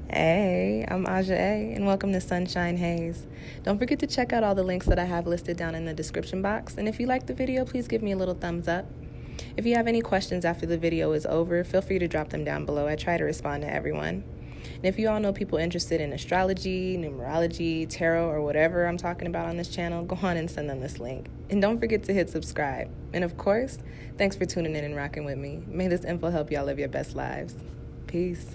Hey, I'm Aja A, and welcome to Sunshine Haze. Don't forget to check out all the links that I have listed down in the description box, and if you like the video, please give me a little thumbs up. If you have any questions after the video is over, feel free to drop them down below. I try to respond to everyone. And if you all know people interested in astrology, numerology, tarot, or whatever I'm talking about on this channel, go on and send them this link. And don't forget to hit subscribe. And of course, thanks for tuning in and rocking with me. May this info help y'all live your best lives. Peace.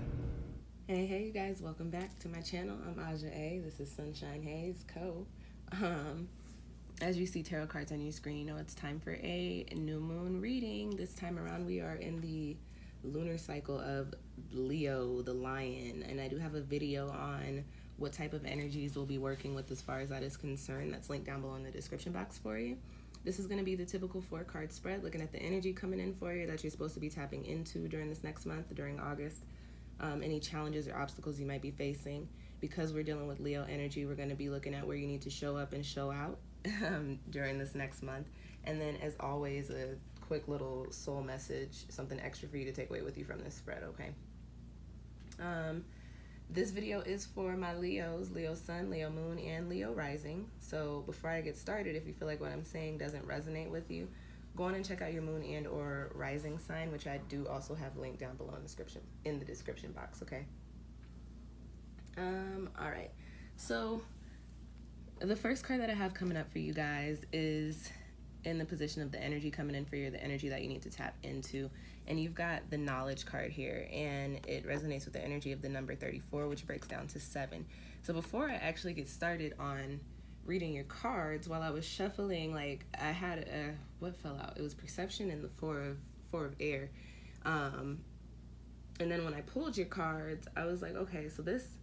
Hey, you guys, welcome back to my channel. I'm Aja A. This is Sunshine Haze Co. As you see tarot cards on your screen, you know it's time for a new moon reading. This time around, we are in the lunar cycle of Leo, the lion, and I do have a video on what type of energies we'll be working with as far as that is concerned. That's linked down below in the description box for you. This is going to be the typical 4-card spread, looking at the energy coming in for you that you're supposed to be tapping into during this next month, during August. Any challenges or obstacles you might be facing. Because we're dealing with Leo energy, we're going to be looking at where you need to show up and show out during this next month. And then, as always, a quick little soul message, something extra for you to take away with you from this spread, okay? This video is for my Leos, Leo Sun, Leo Moon, and Leo Rising. So before I get started, if you feel like what I'm saying doesn't resonate with you, go on and check out your moon and or rising sign, which I do also have linked down below in the description box, okay? All right. So the first card that I have coming up for you guys is in the position of the energy coming in for you, the energy that you need to tap into. And you've got the knowledge card here, and it resonates with the energy of the number 34, which breaks down to 7. So before I actually get started on reading your cards, while I was shuffling, like I had what fell out? It was perception and the four of air. And then when I pulled your cards, I was like, okay, so this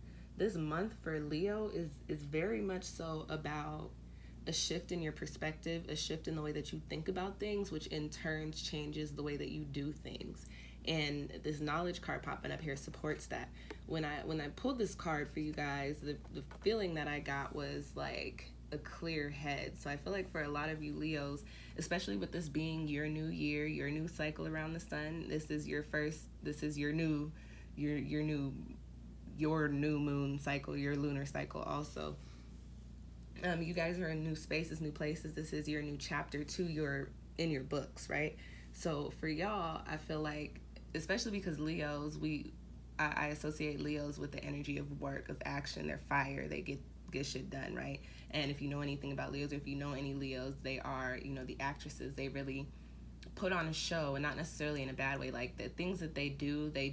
month for Leo is very much so about a shift in your perspective, a shift in the way that you think about things, which in turn changes the way that you do things. And this knowledge card popping up here supports that. When I pulled this card for you guys, the feeling that I got was like a clear head. So I feel like for a lot of you Leos, especially with this being your new year, your new cycle around the sun, this is your new moon cycle, your lunar cycle also. You guys are in new spaces, new places. This is your new chapter in your books, right? So for y'all, I feel like, especially because Leos, I associate Leos with the energy of work, of action. They're fire. They get shit done, right? And if you know anything about Leos, or if you know any Leos, they are, the actresses. They really put on a show, and not necessarily in a bad way. Like the things that they do, the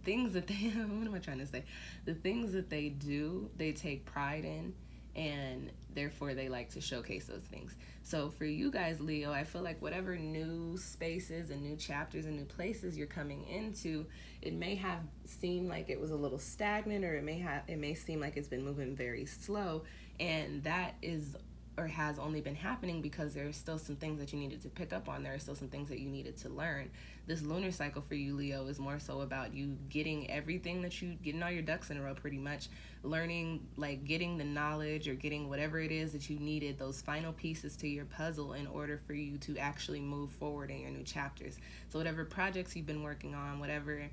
things that they what am I trying to say? The things that they do, they take pride in, and therefore they like to showcase those things. So for you guys, Leo, I feel like whatever new spaces and new chapters and new places you're coming into, it may have seemed like it was a little stagnant, or it may seem like it's been moving very slow, and that is or has only been happening because there are still some things that you needed to pick up on. There are still some things that you needed to learn. This lunar cycle for you, Leo, is more so about you getting all your ducks in a row, pretty much, learning, like getting the knowledge or getting whatever it is that you needed, those final pieces to your puzzle in order for you to actually move forward in your new chapters. So whatever projects you've been working on, whatever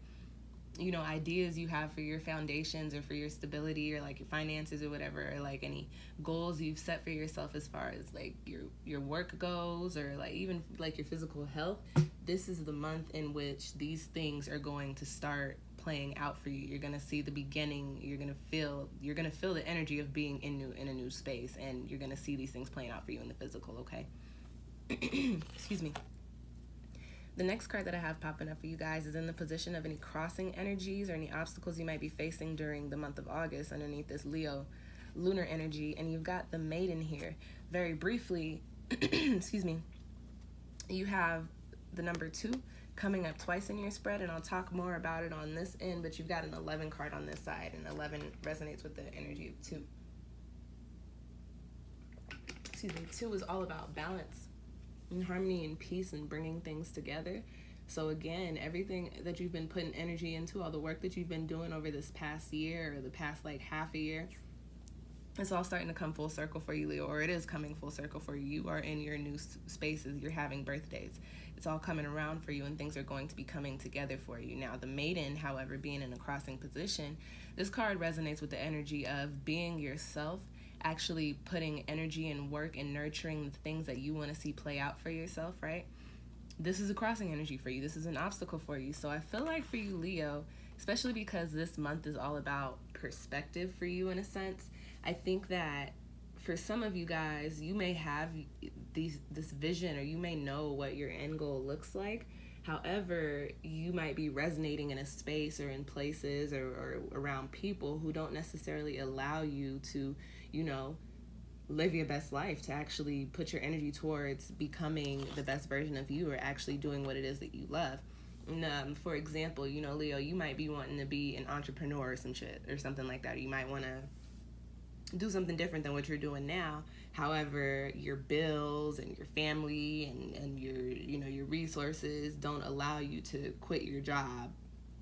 ideas you have for your foundations or for your stability or like your finances or whatever, or like any goals you've set for yourself as far as like your work goes, or like even like your physical health, this is the month in which these things are going to start playing out for you. You're going to see the beginning. You're going to feel the energy of being in a new space, and you're going to see these things playing out for you in the physical, okay? Excuse me. The next card that I have popping up for you guys is in the position of any crossing energies or any obstacles you might be facing during the month of August underneath this Leo lunar energy. And you've got the Maiden here. Very briefly, excuse me, you have the number 2 coming up twice in your spread, and I'll talk more about it on this end, but you've got an 11 card on this side, and 11 resonates with the energy of 2. Excuse me, 2 is all about balance and harmony and peace and bringing things together. So again, everything that you've been putting energy into, all the work that you've been doing over this past year or the past like half a year, It's all starting to come full circle for you, Leo, or it is coming full circle for you. You are in your new spaces. You're having birthdays. It's all coming around for you, and things are going to be coming together for you. Now, the maiden, however, being in a crossing position, this card resonates with the energy of being yourself, actually putting energy and work and nurturing the things that you want to see play out for yourself, right? This is a crossing energy for you. This is an obstacle for you. So I feel like for you, Leo, especially because this month is all about perspective for you in a sense, I think that for some of you guys, you may have this vision, or you may know what your end goal looks like. However, you might be resonating in a space or in places or around people who don't necessarily allow you to, live your best life, to actually put your energy towards becoming the best version of you, or actually doing what it is that you love. For example, Leo, you might be wanting to be an entrepreneur or some shit or something like that. Or you might want to do something different than what you're doing now. However, your bills and your family and your resources don't allow you to quit your job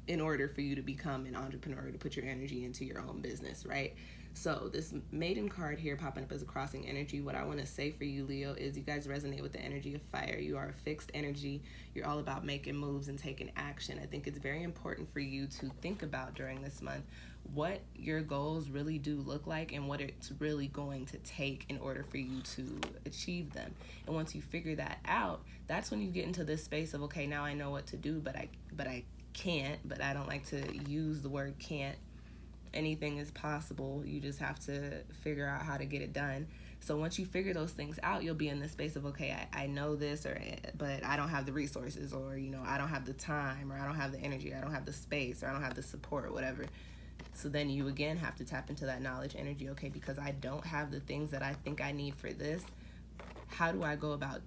in order for you to become an entrepreneur, to put your energy into your own business, right? So this maiden card here popping up as a crossing energy, what I want to say for you, Leo, is you guys resonate with the energy of fire. You are a fixed energy. You're all about making moves and taking action. I think it's very important for you to think about during this month what your goals really do look like and what it's really going to take in order for you to achieve them. And once you figure that out, that's when you get into this space of, okay, now I know what to do, but I can't, but I don't like to use the word can't. Anything is possible. You just have to figure out how to get it done. So once you figure those things out, you'll be in the space of, okay, I know this, but I don't have the resources, or, I don't have the time, or I don't have the energy, or I don't have the space, or I don't have the support, whatever. So then you again have to tap into that knowledge energy. Okay, because I don't have the things that I think I need for this, how do I go about,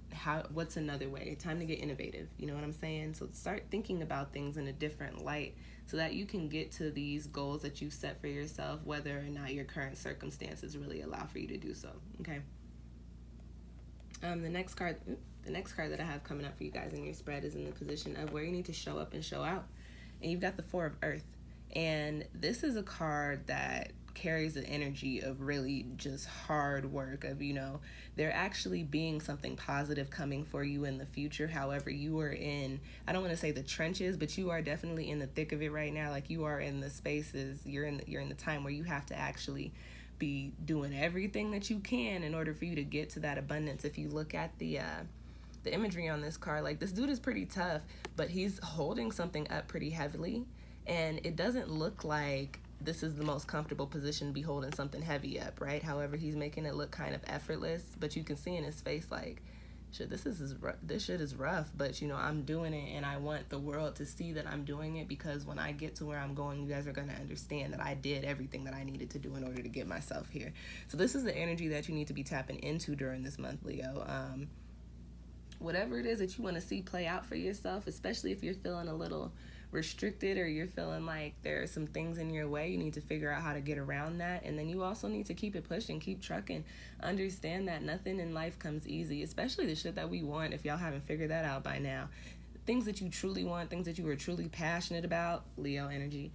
what's another way? Time to get innovative. You know what I'm saying? So start thinking about things in a different light so that you can get to these goals that you set for yourself, whether or not your current circumstances really allow for you to do so. Okay. The next card that I have coming up for you guys in your spread is in the position of where you need to show up and show out. And you've got the Four of Earth. And this is a card that carries the energy of really just hard work, of, there actually being something positive coming for you in the future. However, you are in, I don't want to say the trenches, but you are definitely in the thick of it right now. Like, you are in the spaces, you're in the time where you have to actually be doing everything that you can in order for you to get to that abundance. If you look at the imagery on this card, like, this dude is pretty tough, but he's holding something up pretty heavily, and it doesn't look like this is the most comfortable position to be holding something heavy up, right? However, he's making it look kind of effortless, but you can see in his face, like, shit, this shit is rough, but, I'm doing it, and I want the world to see that I'm doing it, because when I get to where I'm going, you guys are going to understand that I did everything that I needed to do in order to get myself here. So this is the energy that you need to be tapping into during this month, Leo. Whatever it is that you want to see play out for yourself, especially if you're feeling a little restricted, or you're feeling like there are some things in your way, you need to figure out how to get around that. And then you also need to keep it pushing, keep trucking. Understand that nothing in life comes easy, especially the shit that we want. If y'all haven't figured that out by now, things that you truly want, things that you are truly passionate about, Leo energy,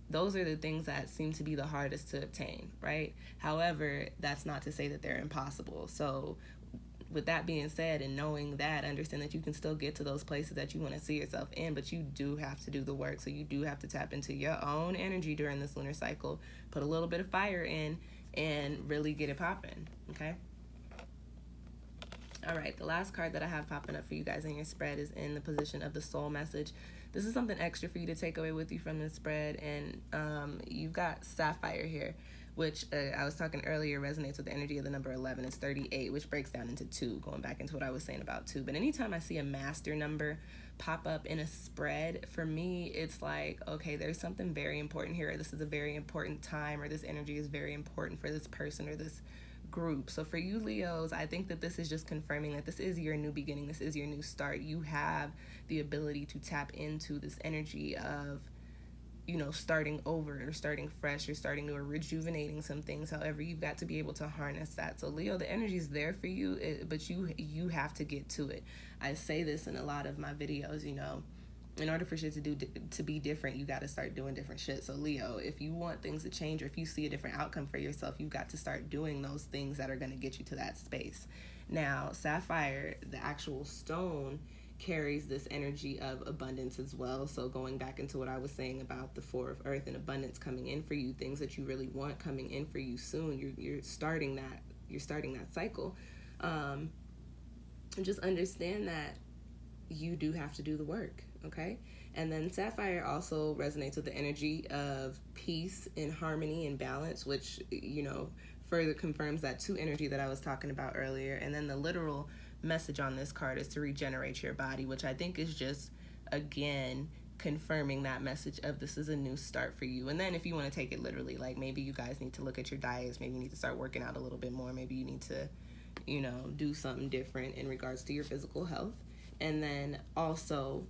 those are the things that seem to be the hardest to obtain, right? However, that's not to say that they're impossible. So with that being said, and knowing that, understand that you can still get to those places that you want to see yourself in, but you do have to do the work. So you do have to tap into your own energy during this lunar cycle, put a little bit of fire in, and really get it popping, okay? All right, the last card that I have popping up for you guys in your spread is in the position of the soul message. This is something extra for you to take away with you from this spread, and you've got Sapphire here, which I was talking earlier resonates with the energy of the number 11. It's 38, which breaks down into 2, going back into what I was saying about 2. But anytime I see a master number pop up in a spread, for me, it's like, okay, there's something very important here. This is a very important time, or this energy is very important for this person or this group. So for you, Leos, I think that this is just confirming that this is your new beginning. This is your new start. You have the ability to tap into this energy of, starting over, or starting fresh, or starting new, or rejuvenating some things. However, you've got to be able to harness that. So Leo, the energy is there for you, but you have to get to it. I say this in a lot of my videos, in order for shit to be different, you got to start doing different shit. So Leo, if you want things to change, or if you see a different outcome for yourself, you've got to start doing those things that are going to get you to that space. Now, sapphire, the actual stone, carries this energy of abundance as well. So going back into what I was saying about the Four of Earth and abundance coming in for you, things that you really want coming in for you soon, you're starting that cycle. And just understand that you do have to do the work, okay? And then sapphire also resonates with the energy of peace and harmony and balance, which, further confirms that two energy that I was talking about earlier. And then the literal message on this card is to regenerate your body, which I think is just, again, confirming that message of this is a new start for you. And then if you want to take it literally, like maybe you guys need to look at your diets, maybe you need to start working out a little bit more, maybe you need to, do something different in regards to your physical health. And then also,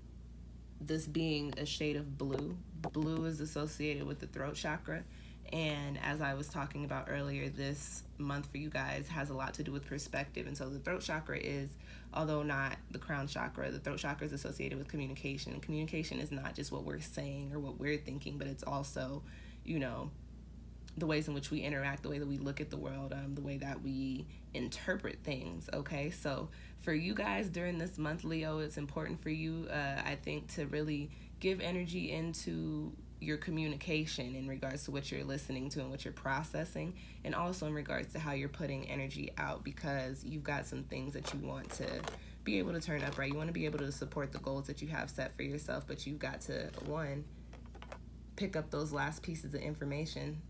this being a shade of blue. Blue is associated with the throat chakra. And as I was talking about earlier, this month for you guys has a lot to do with perspective. And so the throat chakra is, although not the crown chakra, the throat chakra is associated with communication. And communication is not just what we're saying or what we're thinking, but it's also, the ways in which we interact, the way that we look at the world, the way that we interpret things, okay? So for you guys during this month, Leo, it's important for you, I think, to really give energy into your communication in regards to what you're listening to and what you're processing, and also in regards to how you're putting energy out, because you've got some things that you want to be able to turn up, right? You want to be able to support the goals that you have set for yourself, but you've got to, one, pick up those last pieces of information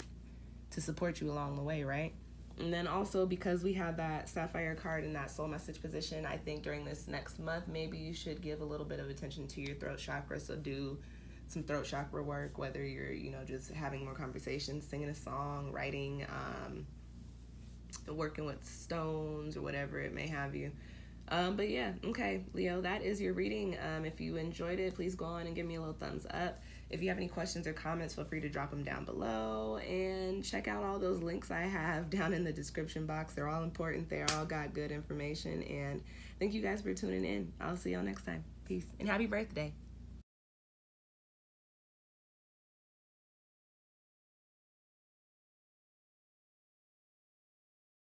to support you along the way, right? And then also, because we have that sapphire card in that soul message position, I think during this next month, maybe you should give a little bit of attention to your throat chakra. So do some throat chakra work, whether you're, just having more conversations, singing a song, writing, working with stones or whatever it may have you. But yeah, okay, Leo, that is your reading. If you enjoyed it, please go on and give me a little thumbs up. If you have any questions or comments, feel free to drop them down below, and check out all those links I have down in the description box. They're all important. They all got good information, and thank you guys for tuning in. I'll see y'all next time. Peace, and happy birthday.